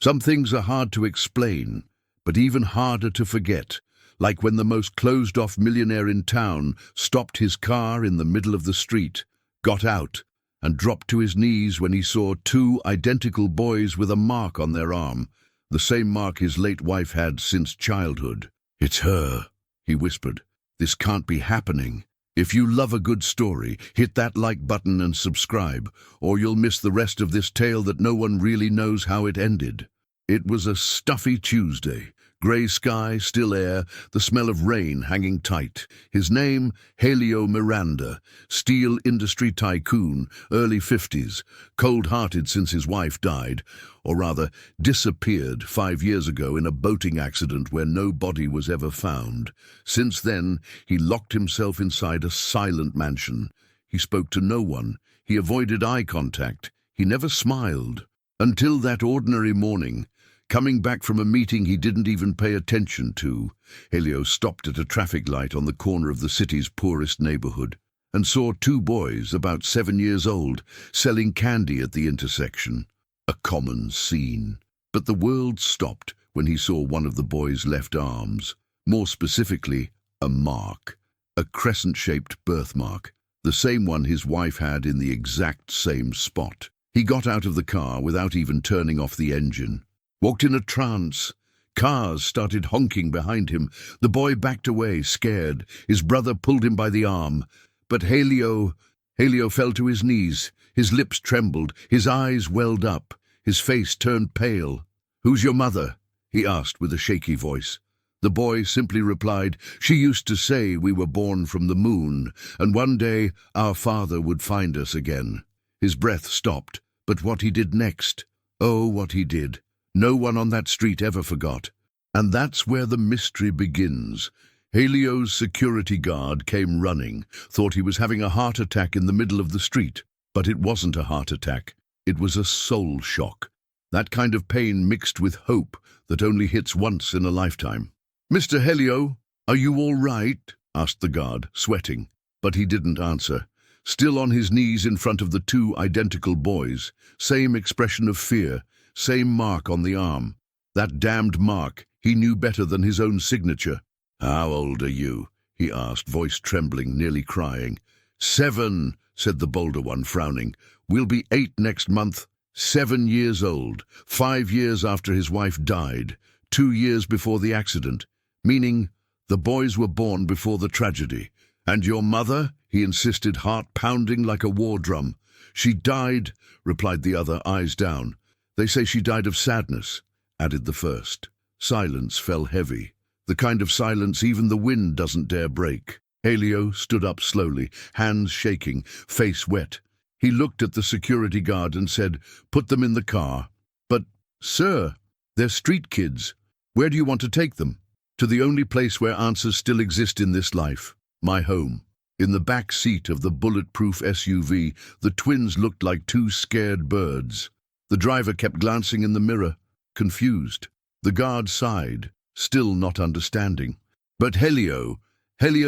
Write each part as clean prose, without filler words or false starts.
Some things are hard to explain, but even harder to forget, like when the most closed-off millionaire in town stopped his car in the middle of the street, got out, and dropped to his knees when he saw two identical boys with a mark on their arm, the same mark his late wife had since childhood. "It's her," he whispered. "This can't be happening." If you love a good story, hit that like button and subscribe, or you'll miss the rest of this tale that no one really knows how it ended. It was a stuffy Tuesday. Grey sky, still air, the smell of rain hanging tight. His name, Helio Miranda, steel industry tycoon, early 50s, cold-hearted since his wife died, or rather, disappeared 5 years ago in a boating accident where no body was ever found. Since then, he locked himself inside a silent mansion. He spoke to no one. He avoided eye contact. He never smiled. Until that ordinary morning, coming back from a meeting he didn't even pay attention to, Helio stopped at a traffic light on the corner of the city's poorest neighborhood and saw two boys about 7 years old selling candy at the intersection. A common scene. But the world stopped when he saw one of the boys' left arms, more specifically, a mark, a crescent-shaped birthmark, the same one his wife had in the exact same spot. He got out of the car without even turning off the engine. Walked in a trance. Cars started honking behind him. The boy backed away, scared. His brother pulled him by the arm. But Helio fell to his knees. His lips trembled. His eyes welled up. His face turned pale. "Who's your mother?" he asked with a shaky voice. The boy simply replied, "She used to say we were born from the moon, and one day our father would find us again." His breath stopped. But what he did next, oh, what he did, no one on that street ever forgot. And that's where the mystery begins. Helio's security guard came running, thought he was having a heart attack in the middle of the street. But it wasn't a heart attack. It was a soul shock. That kind of pain mixed with hope that only hits once in a lifetime. "Mr. Helio, are you all right?" asked the guard, sweating. But he didn't answer. Still on his knees in front of the two identical boys, same expression of fear, same mark on the arm. That damned mark, he knew better than his own signature. "How old are you?" he asked, voice trembling, nearly crying. "7, said the bolder one, frowning. "We'll be 8 next month. 7 years old, 5 years after his wife died, 2 years before the accident, meaning the boys were born before the tragedy. And your mother?" he insisted, heart pounding like a war drum. "She died," replied the other, eyes down. "They say she died of sadness," added the first. Silence fell heavy, the kind of silence even the wind doesn't dare break. Helio stood up slowly, hands shaking, face wet. He looked at the security guard and said, "Put them in the car." "But, sir, they're street kids. Where do you want to take them?" "To the only place where answers still exist in this life, my home." In the back seat of the bulletproof SUV, the twins looked like two scared birds. The driver kept glancing in the mirror, confused. The guard sighed, still not understanding. But Helio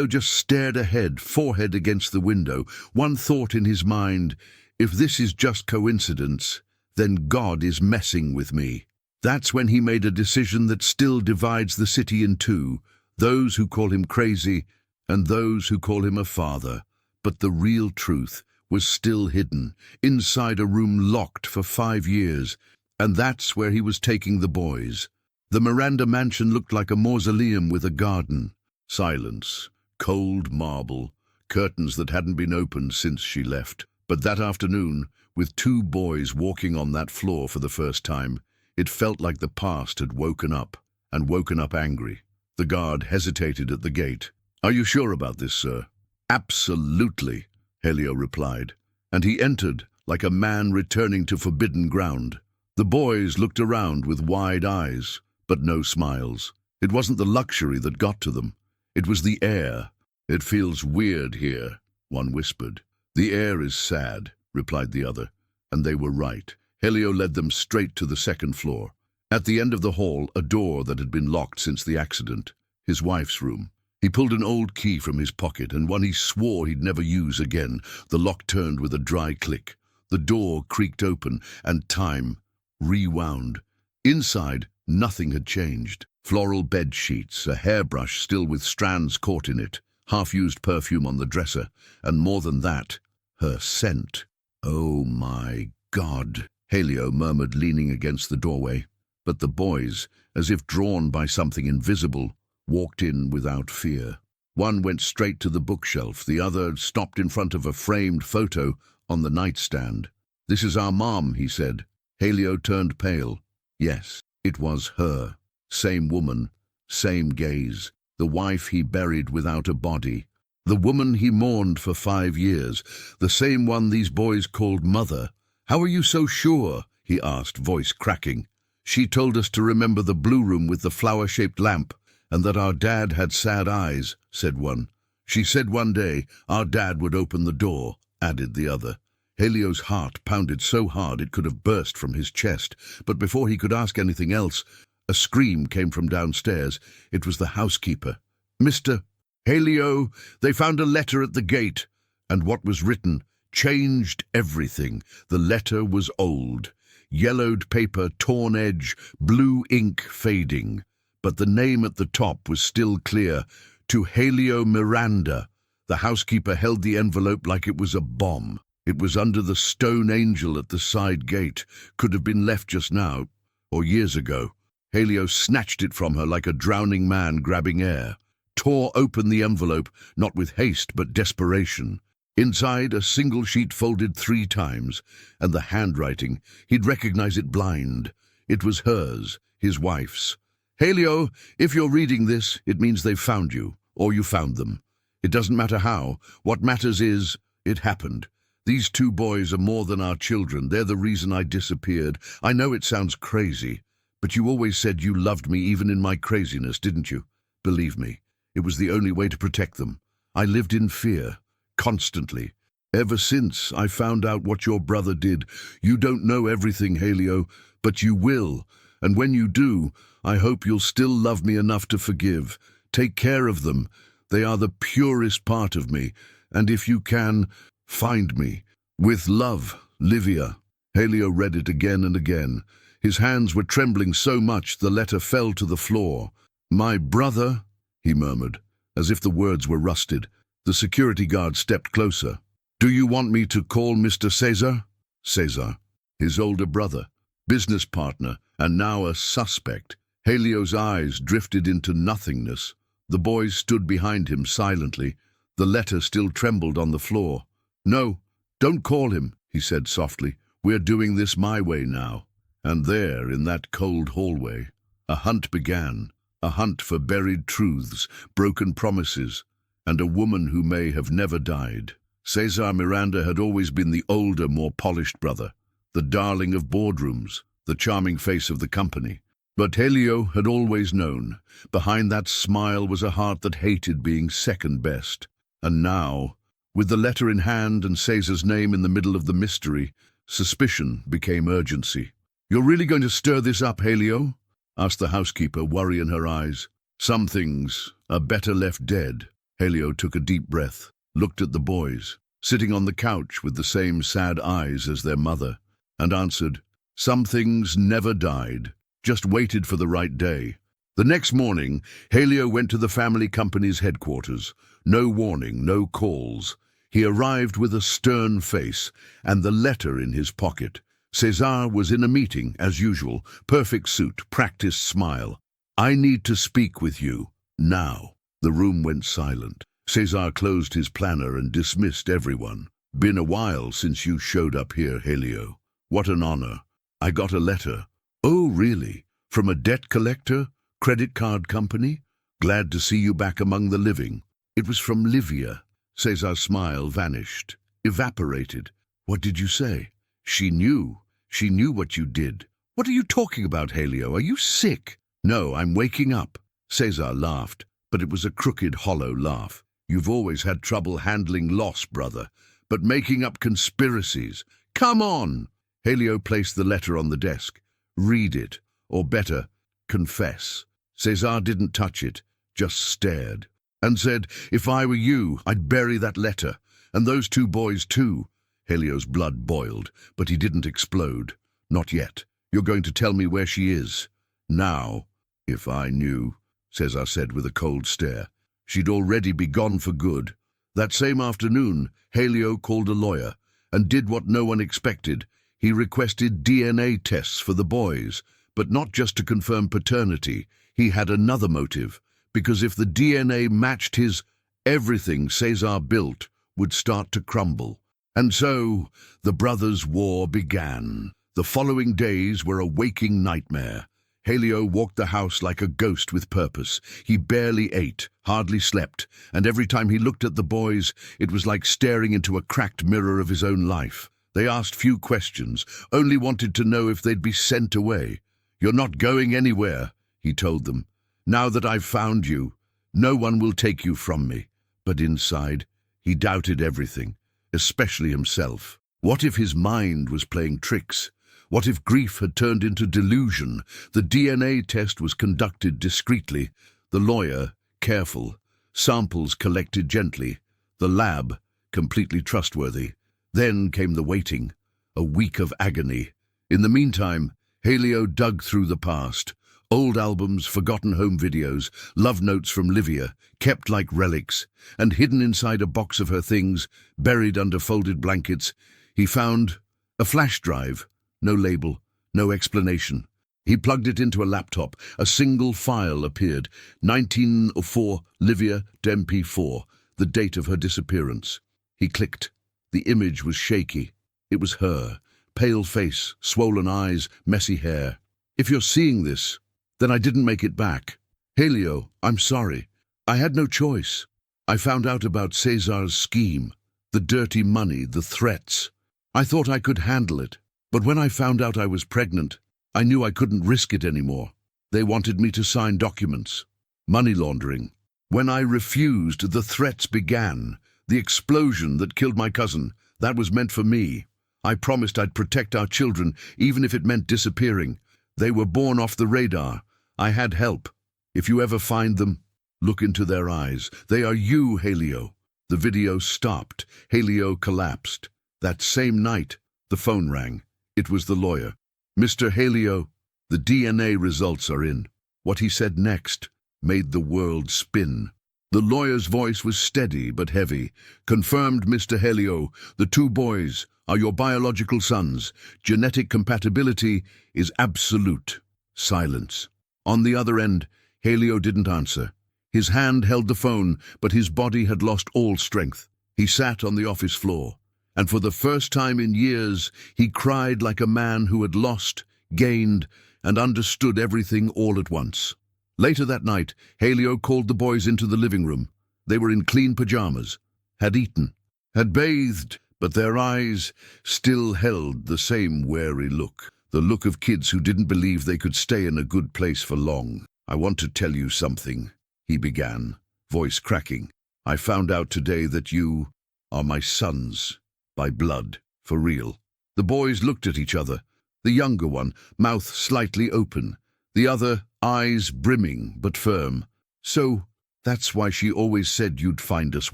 just stared ahead, forehead against the window, one thought in his mind, "If this is just coincidence, then God is messing with me." That's when he made a decision that still divides the city in two, those who call him crazy and those who call him a father. But the real truth was still hidden, inside a room locked for 5 years, and that's where he was taking the boys. The Miranda mansion looked like a mausoleum with a garden. Silence, cold marble, curtains that hadn't been opened since she left. But that afternoon, with 2 boys walking on that floor for the first time, it felt like the past had woken up, and woken up angry. The guard hesitated at the gate. "Are you sure about this, sir?" "Absolutely," Helio replied, and he entered like a man returning to forbidden ground. The boys looked around with wide eyes, but no smiles. It wasn't the luxury that got to them. It was the air. "It feels weird here," one whispered. "The air is sad," replied the other, and they were right. Helio led them straight to the second floor. At the end of the hall, a door that had been locked since the accident, his wife's room. He pulled an old key from his pocket, and one he swore he'd never use again. The lock turned with a dry click. The door creaked open, and time rewound. Inside, nothing had changed. Floral bed sheets, a hairbrush still with strands caught in it, half-used perfume on the dresser, and more than that, her scent. "Oh my God," Helio murmured, leaning against the doorway. But the boys, as if drawn by something invisible, walked in without fear. One went straight to the bookshelf, the other stopped in front of a framed photo on the nightstand. "This is our mom," he said. Helio turned pale. Yes, it was her. Same woman, same gaze. The wife he buried without a body. The woman he mourned for 5 years. The same one these boys called Mother. "How are you so sure?" he asked, voice cracking. "She told us to remember the blue room with the flower-shaped lamp, and that our dad had sad eyes," said one. "She said one day our dad would open the door," added the other. Helio's heart pounded so hard it could have burst from his chest, but before he could ask anything else, a scream came from downstairs. It was the housekeeper. "Mr. Helio, they found a letter at the gate," and what was written changed everything. The letter was old. Yellowed paper, torn edge, blue ink fading. But the name at the top was still clear. To Helio Miranda. The housekeeper held the envelope like it was a bomb. It was under the stone angel at the side gate. Could have been left just now, or years ago. Helio snatched it from her like a drowning man grabbing air. Tore open the envelope, not with haste but desperation. Inside, a single sheet folded 3 times, and the handwriting, he'd recognize it blind. It was hers, his wife's. "Helio, if you're reading this, it means they've found you, or you found them. It doesn't matter how. What matters is, it happened. These 2 boys are more than our children. They're the reason I disappeared. I know it sounds crazy, but you always said you loved me even in my craziness, didn't you? Believe me, it was the only way to protect them. I lived in fear, constantly. Ever since I found out what your brother did. You don't know everything, Helio, but you will. And when you do, I hope you'll still love me enough to forgive. Take care of them. They are the purest part of me. And if you can, find me. With love, Livia." Helio read it again and again. His hands were trembling so much the letter fell to the floor. "My brother," he murmured, as if the words were rusted. The security guard stepped closer. "Do you want me to call Mr. Cesar?" Cesar, his older brother, business partner, and now a suspect. Helio's eyes drifted into nothingness. The boys stood behind him silently. The letter still trembled on the floor. "No, don't call him," he said softly. "We're doing this my way now." And there, in that cold hallway, a hunt began. A hunt for buried truths, broken promises, and a woman who may have never died. Cesar Miranda had always been the older, more polished brother, the darling of boardrooms, the charming face of the company. But Helio had always known. Behind that smile was a heart that hated being second best. And now, with the letter in hand and Cesar's name in the middle of the mystery, suspicion became urgency. "You're really going to stir this up, Helio?" asked the housekeeper, worry in her eyes. "Some things are better left dead." Helio took a deep breath, looked at the boys, sitting on the couch with the same sad eyes as their mother, and answered, "Some things never died, just waited for the right day." The next morning, Helio went to the family company's headquarters. No warning, no calls. He arrived with a stern face and the letter in his pocket. Cesar was in a meeting, as usual, perfect suit, practiced smile. "I need to speak with you, now." The room went silent. Cesar closed his planner and dismissed everyone. "Been a while since you showed up here, Helio. What an honor. I got a letter." "Oh, really? From a debt collector? Credit card company? Glad to see you back among the living." "It was from Livia." Cesar's smile vanished, evaporated. "What did you say?" "She knew. She knew what you did." "What are you talking about, Helio? Are you sick?" "No, I'm waking up." Cesar laughed, but it was a crooked, hollow laugh. "You've always had trouble handling loss, brother, but making up conspiracies. Come on!" Helio placed the letter on the desk. "Read it, or better, confess." Cesar didn't touch it, just stared, and said, "If I were you, I'd bury that letter, and those 2 boys too." Helio's blood boiled, but he didn't explode. Not yet. You're going to tell me where she is. Now, if I knew, Cesar said with a cold stare. She'd already be gone for good. That same afternoon, Helio called a lawyer and did what no one expected. He requested DNA tests for the boys, but not just to confirm paternity. He had another motive, because if the DNA matched his, everything Cesar built would start to crumble. And so, the brothers' war began. The following days were a waking nightmare. Helio walked the house like a ghost with purpose. He barely ate, hardly slept, and every time he looked at the boys, it was like staring into a cracked mirror of his own life. They asked few questions, only wanted to know if they'd be sent away. "You're not going anywhere," he told them. "Now that I've found you, no one will take you from me." But inside, he doubted everything, especially himself. What if his mind was playing tricks? What if grief had turned into delusion? The DNA test was conducted discreetly. The lawyer, careful. Samples collected gently. The lab, completely trustworthy. Then came the waiting, a week of agony. In the meantime, Helio dug through the past. Old albums, forgotten home videos, love notes from Livia, kept like relics, and hidden inside a box of her things, buried under folded blankets, he found a flash drive. No label, no explanation. He plugged it into a laptop. A single file appeared. 1904 Livia MP4, the date of her disappearance. He clicked. The image was shaky. It was her. Pale face, swollen eyes, messy hair. "If you're seeing this, then I didn't make it back. Helio, I'm sorry. I had no choice. I found out about Cesar's scheme, the dirty money, the threats. I thought I could handle it. But when I found out I was pregnant, I knew I couldn't risk it anymore. They wanted me to sign documents. Money laundering. When I refused, the threats began. The explosion that killed my cousin, that was meant for me. I promised I'd protect our children, even if it meant disappearing. They were born off the radar. I had help. If you ever find them, look into their eyes. They are you, Helio." The video stopped. Helio collapsed. That same night, the phone rang. It was the lawyer. "Mr. Helio, the DNA results are in." What he said next made the world spin. The lawyer's voice was steady but heavy. "Confirmed, Mr. Helio, the two boys are your biological sons. Genetic compatibility is absolute." Silence. On the other end, Helio didn't answer. His hand held the phone, but his body had lost all strength. He sat on the office floor. And for the first time in years, he cried like a man who had lost, gained, and understood everything all at once. Later that night, Helio called the boys into the living room. They were in clean pajamas, had eaten, had bathed, but their eyes still held the same wary look, the look of kids who didn't believe they could stay in a good place for long. "I want to tell you something," he began, voice cracking. "I found out today that you are my sons. By blood, for real." The boys looked at each other, the younger one, mouth slightly open, the other, eyes brimming but firm. "So, that's why she always said you'd find us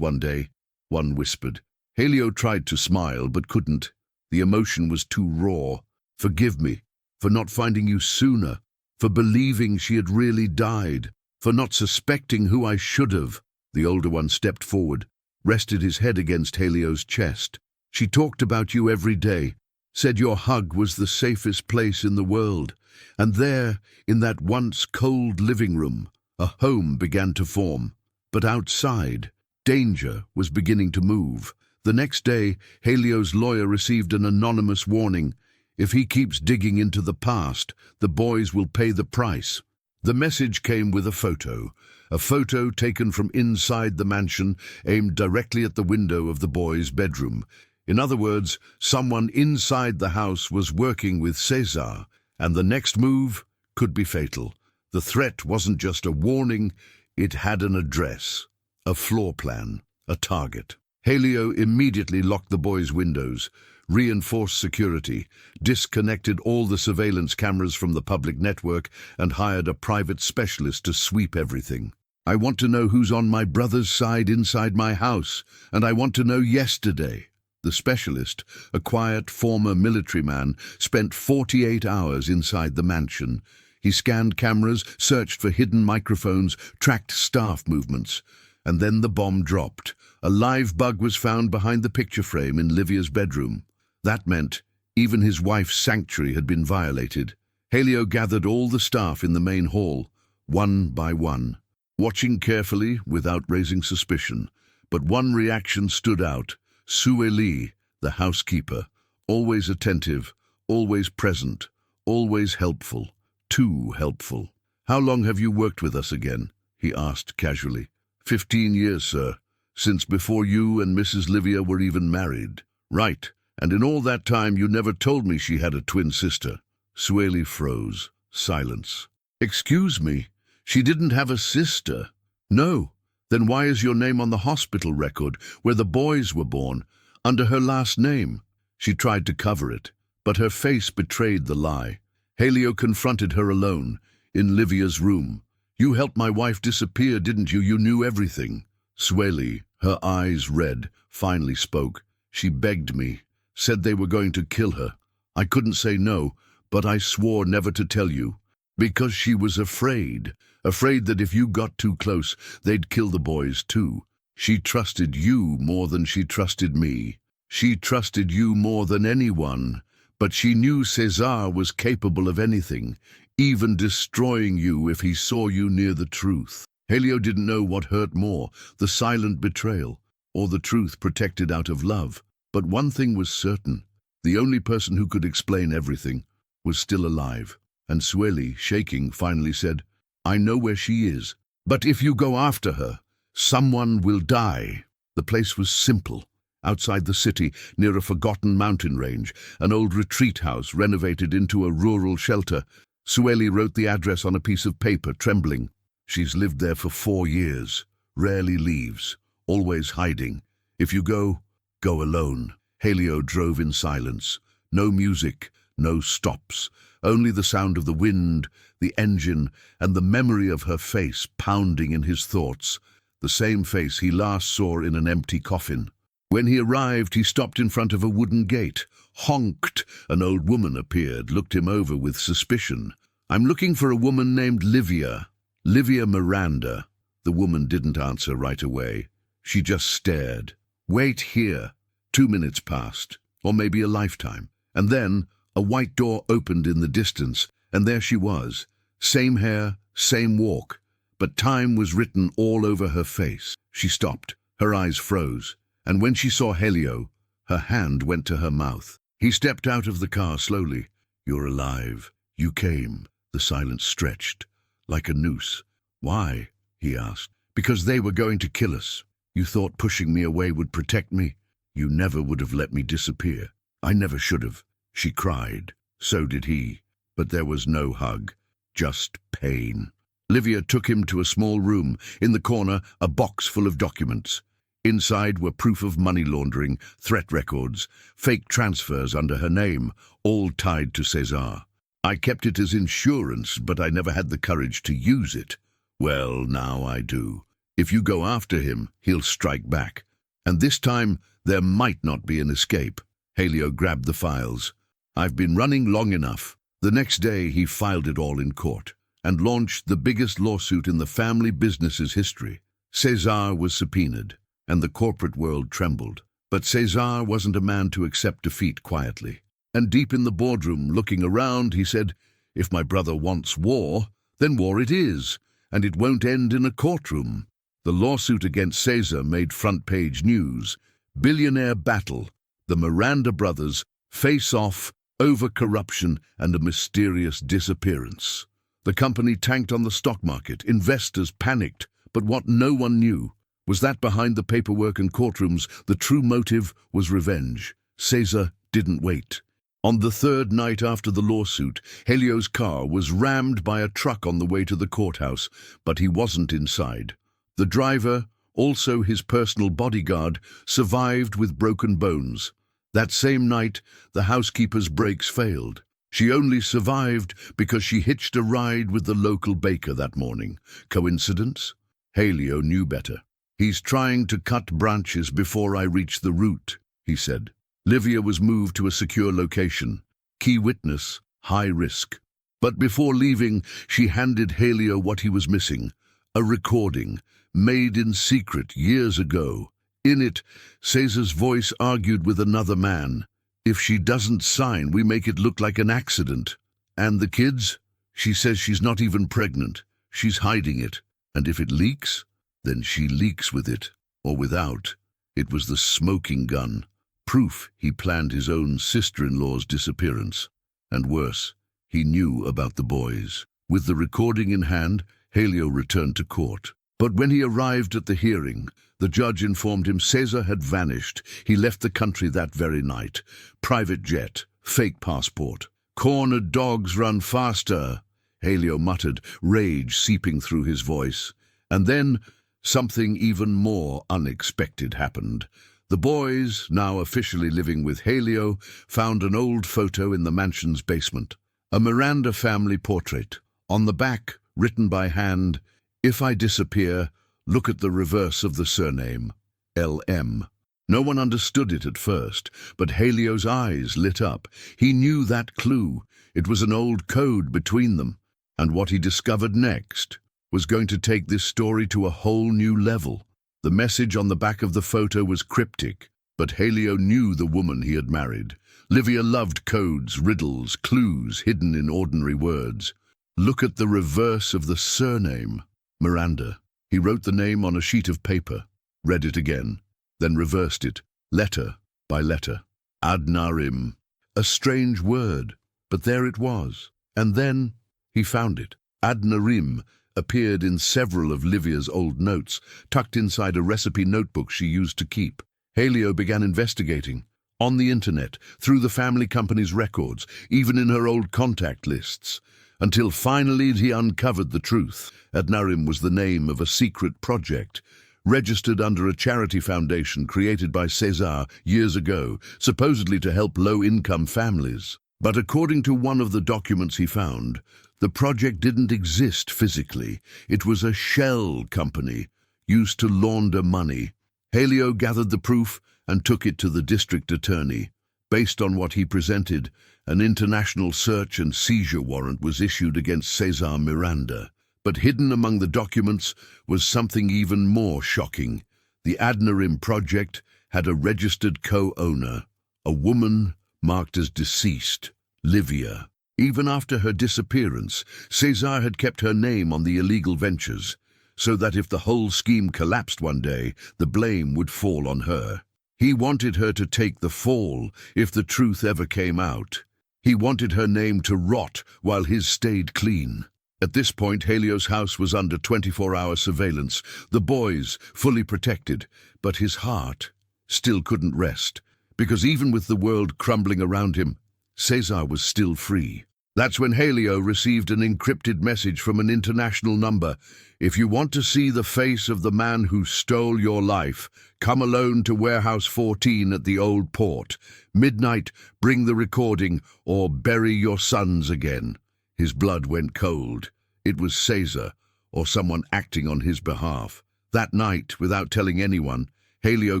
one day," one whispered. Helio tried to smile but couldn't. The emotion was too raw. "Forgive me for not finding you sooner, for believing she had really died, for not suspecting who I should have." The older one stepped forward, rested his head against Helio's chest. "She talked about you every day, said your hug was the safest place in the world. And there, in that once cold living room, a home began to form. But outside, danger was beginning to move. The next day, Helio's lawyer received an anonymous warning. If he keeps digging into the past, the boys will pay the price. The message came with a photo taken from inside the mansion, aimed directly at the window of the boys' bedroom. In other words, someone inside the house was working with Cesar, and the next move could be fatal. The threat wasn't just a warning, it had an address, a floor plan, a target. Helio immediately locked the boys' windows, reinforced security, disconnected all the surveillance cameras from the public network, and hired a private specialist to sweep everything. "I want to know who's on my brother's side inside my house, and I want to know yesterday." The specialist, a quiet former military man, spent 48 hours inside the mansion. He scanned cameras, searched for hidden microphones, tracked staff movements. And then the bomb dropped. A live bug was found behind the picture frame in Livia's bedroom. That meant even his wife's sanctuary had been violated. Helio gathered all the staff in the main hall, one by one, watching carefully without raising suspicion. But one reaction stood out. Sueli, the housekeeper, always attentive, always present, always helpful, too helpful. "How long have you worked with us again?" he asked casually. 15 years, sir, since before you and Mrs. Livia were even married." "Right, and in all that time you never told me she had a twin sister." Sueli froze. Silence. "Excuse me, she didn't have a sister?" "No. Then why is your name on the hospital record, where the boys were born, under her last name?" She tried to cover it, but her face betrayed the lie. Helio confronted her alone, in Livia's room. "You helped my wife disappear, didn't you? You knew everything." Sueli, her eyes red, finally spoke. "She begged me, said they were going to kill her. I couldn't say no, but I swore never to tell you. Because she was afraid that if you got too close, they'd kill the boys too. She trusted you more than she trusted me. She trusted you more than anyone, but she knew Cesar was capable of anything, even destroying you if he saw you near the truth." Helio didn't know what hurt more, the silent betrayal, or the truth protected out of love. But one thing was certain. The only person who could explain everything was still alive. And Sueli, shaking, finally said, "I know where she is. But if you go after her, someone will die." The place was simple. Outside the city, near a forgotten mountain range, an old retreat house renovated into a rural shelter. Sueli wrote the address on a piece of paper, trembling. "She's lived there for 4 years, rarely leaves, always hiding. If you go, go alone." Helio drove in silence. No music, no stops, only the sound of the wind, the engine, and the memory of her face pounding in his thoughts, the same face he last saw in an empty coffin. When he arrived, he stopped in front of a wooden gate, honked. An old woman appeared, looked him over with suspicion. "I'm looking for a woman named Livia Miranda." The woman didn't answer right away. She just stared. "Wait here." 2 minutes passed, or maybe a lifetime. And then a white door opened in the distance, and there she was. Same hair, same walk, but time was written all over her face. She stopped. Her eyes froze. And when she saw Helio, her hand went to her mouth. He stepped out of the car slowly. "You're alive. You came." The silence stretched, like a noose. "Why?" he asked. "Because they were going to kill us. You thought pushing me away would protect me. You never would have let me disappear. I never should have." She cried. So did he. But there was no hug, just pain. Livia took him to a small room. In the corner, a box full of documents. Inside were proof of money laundering, threat records, fake transfers under her name, all tied to Cesar. "I kept it as insurance, but I never had the courage to use it. Well, now I do. If you go after him, he'll strike back. And this time, there might not be an escape." Helio grabbed the files. "I've been running long enough." The next day, he filed it all in court and launched the biggest lawsuit in the family business's history. Cesar was subpoenaed, and the corporate world trembled. But Cesar wasn't a man to accept defeat quietly. And deep in the boardroom, looking around, he said, "If my brother wants war, then war it is, and it won't end in a courtroom." The lawsuit against Cesar made front-page news. Billionaire battle. The Miranda brothers face off over corruption and a mysterious disappearance. The company tanked on the stock market. Investors panicked. But what no one knew was that behind the paperwork and courtrooms, the true motive was revenge. Cesar didn't wait. On the 3rd night after the lawsuit, Helio's car was rammed by a truck on the way to the courthouse, but he wasn't inside. The driver, also his personal bodyguard, survived with broken bones. That same night, the housekeeper's brakes failed. She only survived because she hitched a ride with the local baker that morning. Coincidence? Helio knew better. "He's trying to cut branches before I reach the root," he said. Livia was moved to a secure location. Key witness, high risk. But before leaving, she handed Helio what he was missing. A recording, made in secret years ago. In it, Cesar's voice argued with another man. If she doesn't sign, we make it look like an accident. And the kids? She says she's not even pregnant. She's hiding it. And if it leaks, then she leaks with it, or without. It was the smoking gun. Proof he planned his own sister-in-law's disappearance. And worse, he knew about the boys. With the recording in hand, Helio returned to court. But when he arrived at the hearing, the judge informed him Cesar had vanished. He left the country that very night. Private jet, fake passport. Cornered dogs run faster, Helio muttered, rage seeping through his voice. And then something even more unexpected happened. The boys, now officially living with Helio, found an old photo in the mansion's basement. A Miranda family portrait. On the back, written by hand, "If I disappear, look at the reverse of the surname, L.M." No one understood it at first, but Helio's eyes lit up. He knew that clue. It was an old code between them. And what he discovered next was going to take this story to a whole new level. The message on the back of the photo was cryptic, but Helio knew the woman he had married. Livia loved codes, riddles, clues hidden in ordinary words. Look at the reverse of the surname, Miranda. He wrote the name on a sheet of paper, read it again, then reversed it, letter by letter. Adnarim. A strange word, but there it was. And then he found it. Adnarim appeared in several of Livia's old notes, tucked inside a recipe notebook she used to keep. Helio began investigating. On the internet, through the family company's records, even in her old contact lists, until finally he uncovered the truth. Adnarim was the name of a secret project, registered under a charity foundation created by Cesar years ago, supposedly to help low-income families. But according to one of the documents he found, the project didn't exist physically. It was a shell company, used to launder money. Helio gathered the proof and took it to the district attorney. Based on what he presented, an international search and seizure warrant was issued against Cesar Miranda. But hidden among the documents was something even more shocking. The Adnarim project had a registered co-owner, a woman marked as deceased, Livia. Even after her disappearance, Cesar had kept her name on the illegal ventures, so that if the whole scheme collapsed one day, the blame would fall on her. He wanted her to take the fall if the truth ever came out. He wanted her name to rot while his stayed clean. At this point, Helio's house was under 24-hour surveillance, the boys fully protected, but his heart still couldn't rest, because even with the world crumbling around him, Cesar was still free. That's when Helio received an encrypted message from an international number. If you want to see the face of the man who stole your life, come alone to Warehouse 14 at the Old Port. Midnight, bring the recording, or bury your sons again. His blood went cold. It was Cesar, or someone acting on his behalf. That night, without telling anyone, Helio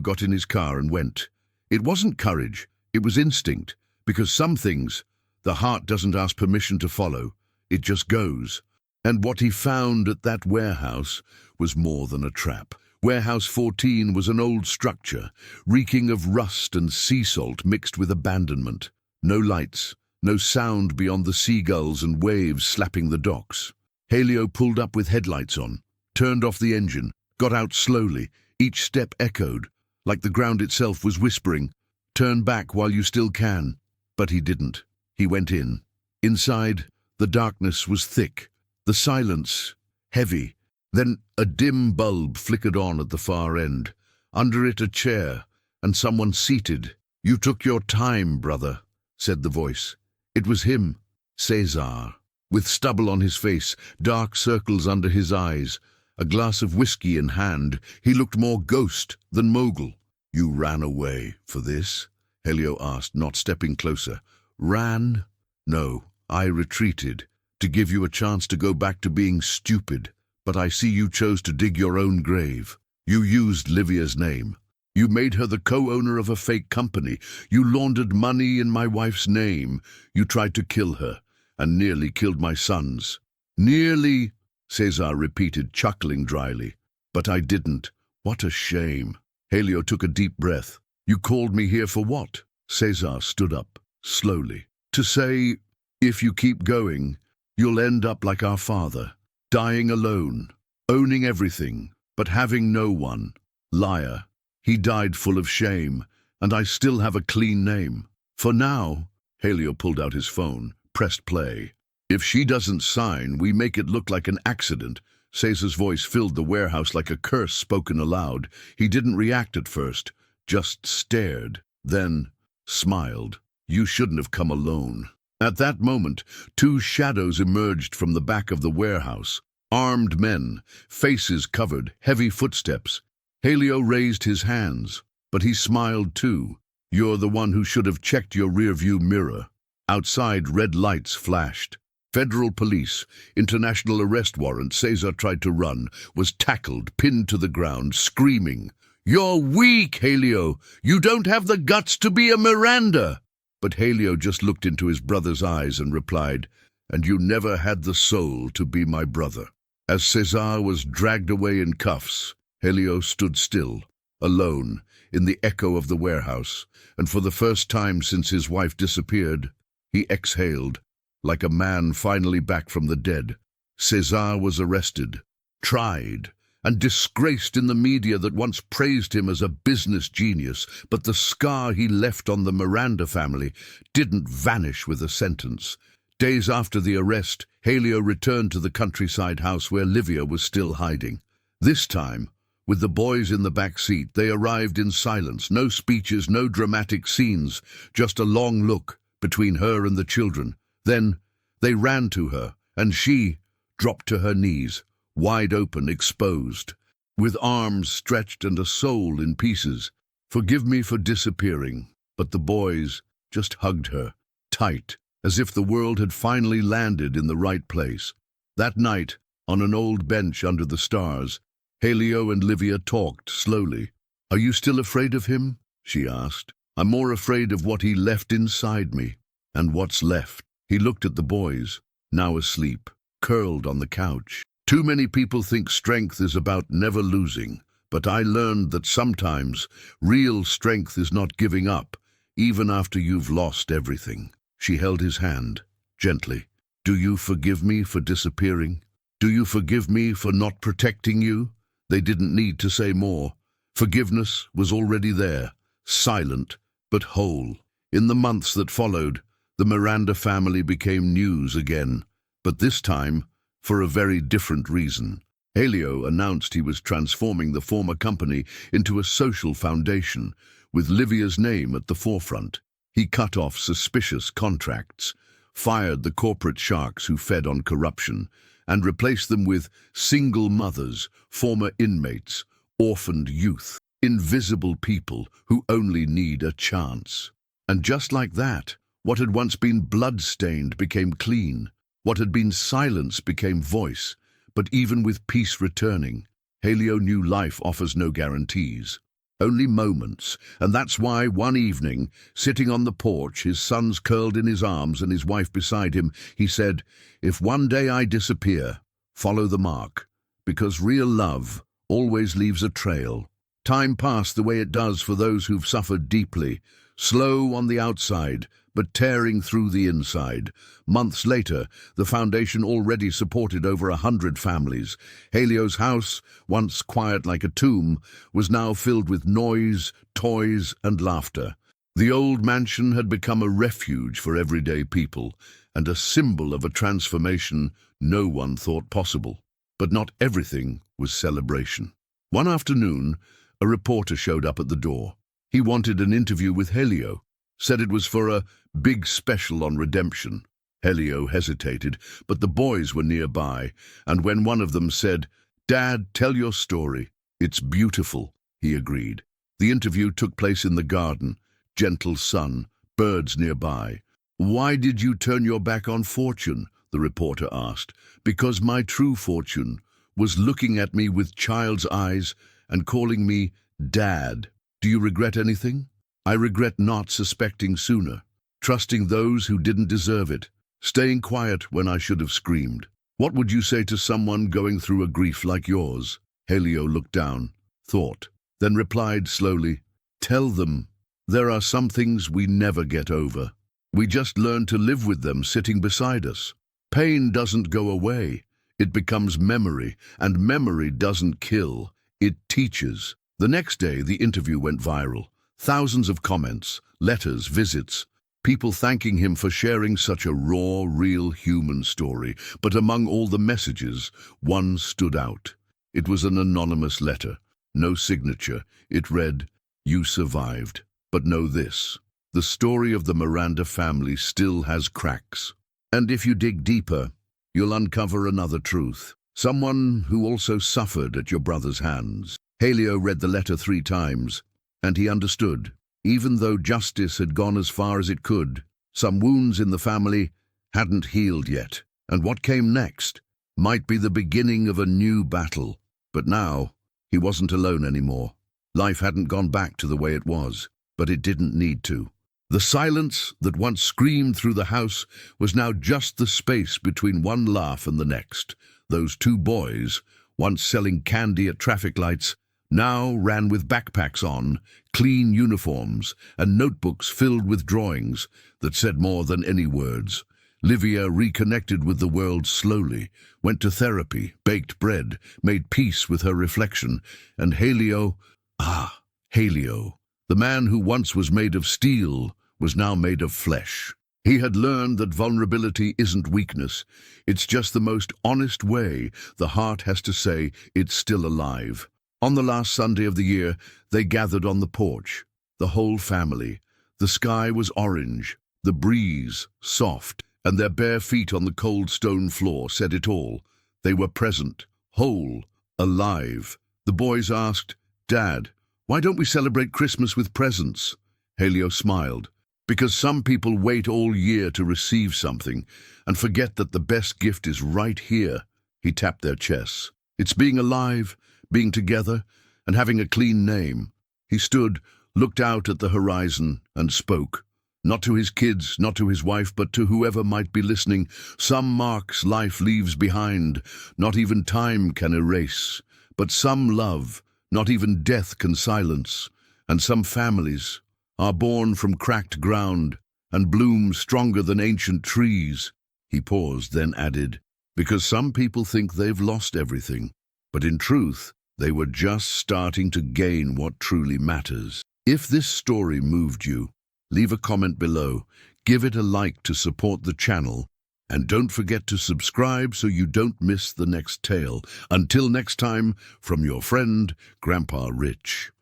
got in his car and went. It wasn't courage, it was instinct, because some things the heart doesn't ask permission to follow, it just goes. And what he found at that warehouse was more than a trap. Warehouse 14 was an old structure, reeking of rust and sea salt mixed with abandonment. No lights, no sound beyond the seagulls and waves slapping the docks. Helio pulled up with headlights on, turned off the engine, got out slowly. Each step echoed, like the ground itself was whispering, "Turn back while you still can." But he didn't. He went in. Inside, the darkness was thick, the silence heavy. Then a dim bulb flickered on at the far end. Under it a chair, and someone seated. "You took your time, brother," said the voice. It was him, Cesar, with stubble on his face, dark circles under his eyes, a glass of whiskey in hand. He looked more ghost than mogul. "You ran away for this?" Helio asked, not stepping closer. "Ran? No, I retreated, to give you a chance to go back to being stupid. But I see you chose to dig your own grave. You used Livia's name. You made her the co-owner of a fake company. You laundered money in my wife's name. You tried to kill her and nearly killed my sons. Nearly, Cesar repeated, chuckling dryly. But I didn't. What a shame. Helio took a deep breath. You called me here for what? Cesar stood up, slowly. To say, if you keep going, you'll end up like our father, dying alone, owning everything, but having no one. Liar. He died full of shame, and I still have a clean name. For now, Helio pulled out his phone, pressed play. If she doesn't sign, we make it look like an accident. Cesar's voice filled the warehouse like a curse spoken aloud. He didn't react at first, just stared, then smiled. You shouldn't have come alone. At that moment, two shadows emerged from the back of the warehouse. Armed men, faces covered, heavy footsteps. Helio raised his hands, but he smiled too. You're the one who should have checked your rearview mirror. Outside, red lights flashed. Federal police, international arrest warrant. Cesar tried to run, was tackled, pinned to the ground, screaming. You're weak, Helio. You don't have the guts to be a Miranda. But Helio just looked into his brother's eyes and replied, and you never had the soul to be my brother. As Cesar was dragged away in cuffs, Helio stood still, alone, in the echo of the warehouse, and for the first time since his wife disappeared, he exhaled, like a man finally back from the dead. Cesar was arrested, tried, and disgraced in the media that once praised him as a business genius, but the scar he left on the Miranda family didn't vanish with a sentence. Days after the arrest, Helio returned to the countryside house where Livia was still hiding. This time, with the boys in the back seat, they arrived in silence. No speeches, no dramatic scenes, just a long look between her and the children. Then they ran to her, and she dropped to her knees, wide open, exposed, with arms stretched and a soul in pieces. Forgive me for disappearing, but the boys just hugged her, tight, as if the world had finally landed in the right place. That night, on an old bench under the stars, Helio and Livia talked slowly. Are you still afraid of him? She asked. I'm more afraid of what he left inside me. And what's left? He looked at the boys, now asleep, curled on the couch. Too many people think strength is about never losing, but I learned that sometimes real strength is not giving up, even after you've lost everything. She held his hand, gently. Do you forgive me for disappearing? Do you forgive me for not protecting you? They didn't need to say more. Forgiveness was already there, silent but whole. In the months that followed, the Miranda family became news again, but this time for a very different reason. Helio announced he was transforming the former company into a social foundation, with Livia's name at the forefront. He cut off suspicious contracts, fired the corporate sharks who fed on corruption, and replaced them with single mothers, former inmates, orphaned youth, invisible people who only need a chance. And just like that, what had once been blood-stained became clean. What had been silence became voice. But even with peace returning, Helio knew life offers no guarantees, only moments. And that's why one evening, sitting on the porch, his sons curled in his arms and his wife beside him, he said, if one day I disappear, follow the mark, because real love always leaves a trail. Time passed the way it does for those who've suffered deeply, slow on the outside, but tearing through the inside. Months later, the foundation already supported over 100 families. Helio's house, once quiet like a tomb, was now filled with noise, toys, and laughter. The old mansion had become a refuge for everyday people, and a symbol of a transformation no one thought possible. But not everything was celebration. One afternoon, a reporter showed up at the door. He wanted an interview with Helio, said it was for a big special on redemption. Helio hesitated, but the boys were nearby, and when one of them said, Dad, tell your story. It's beautiful, he agreed. The interview took place in the garden, gentle sun, birds nearby. Why did you turn your back on fortune? The reporter asked. Because my true fortune was looking at me with child's eyes and calling me Dad. Do you regret anything? I regret not suspecting sooner, trusting those who didn't deserve it, staying quiet when I should have screamed. What would you say to someone going through a grief like yours? Helio looked down, thought, then replied slowly, tell them, there are some things we never get over. We just learn to live with them sitting beside us. Pain doesn't go away. It becomes memory, and memory doesn't kill. It teaches. The next day, the interview went viral. Thousands of comments, letters, visits, people thanking him for sharing such a raw, real human story. But among all the messages, one stood out. It was an anonymous letter, no signature. It read, "You survived. But know this, the story of the Miranda family still has cracks. And if you dig deeper, you'll uncover another truth. Someone who also suffered at your brother's hands." Helio read the letter 3 times, and he understood. Even though justice had gone as far as it could, some wounds in the family hadn't healed yet. And what came next might be the beginning of a new battle. But now, he wasn't alone anymore. Life hadn't gone back to the way it was, but it didn't need to. The silence that once screamed through the house was now just the space between one laugh and the next. Those 2 boys, once selling candy at traffic lights, now ran with backpacks on, clean uniforms, and notebooks filled with drawings that said more than any words. Livia reconnected with the world slowly, went to therapy, baked bread, made peace with her reflection, and Helio, the man who once was made of steel, was now made of flesh. He had learned that vulnerability isn't weakness. It's just the most honest way the heart has to say it's still alive. On the last Sunday of the year, they gathered on the porch, the whole family. The sky was orange, the breeze soft, and their bare feet on the cold stone floor said it all. They were present, whole, alive. The boys asked, "Dad, why don't we celebrate Christmas with presents?" Helio smiled. "Because some people wait all year to receive something and forget that the best gift is right here." He tapped their chests. "It's being alive, being together, and having a clean name." He stood, looked out at the horizon, and spoke. Not to his kids, not to his wife, but to whoever might be listening. Some marks life leaves behind, not even time can erase. But some love, not even death can silence. And some families are born from cracked ground and bloom stronger than ancient trees. He paused, then added, "Because some people think they've lost everything, but in truth, they were just starting to gain what truly matters." If this story moved you, leave a comment below, give it a like to support the channel, and don't forget to subscribe so you don't miss the next tale. Until next time, from your friend, Grandpa Rich.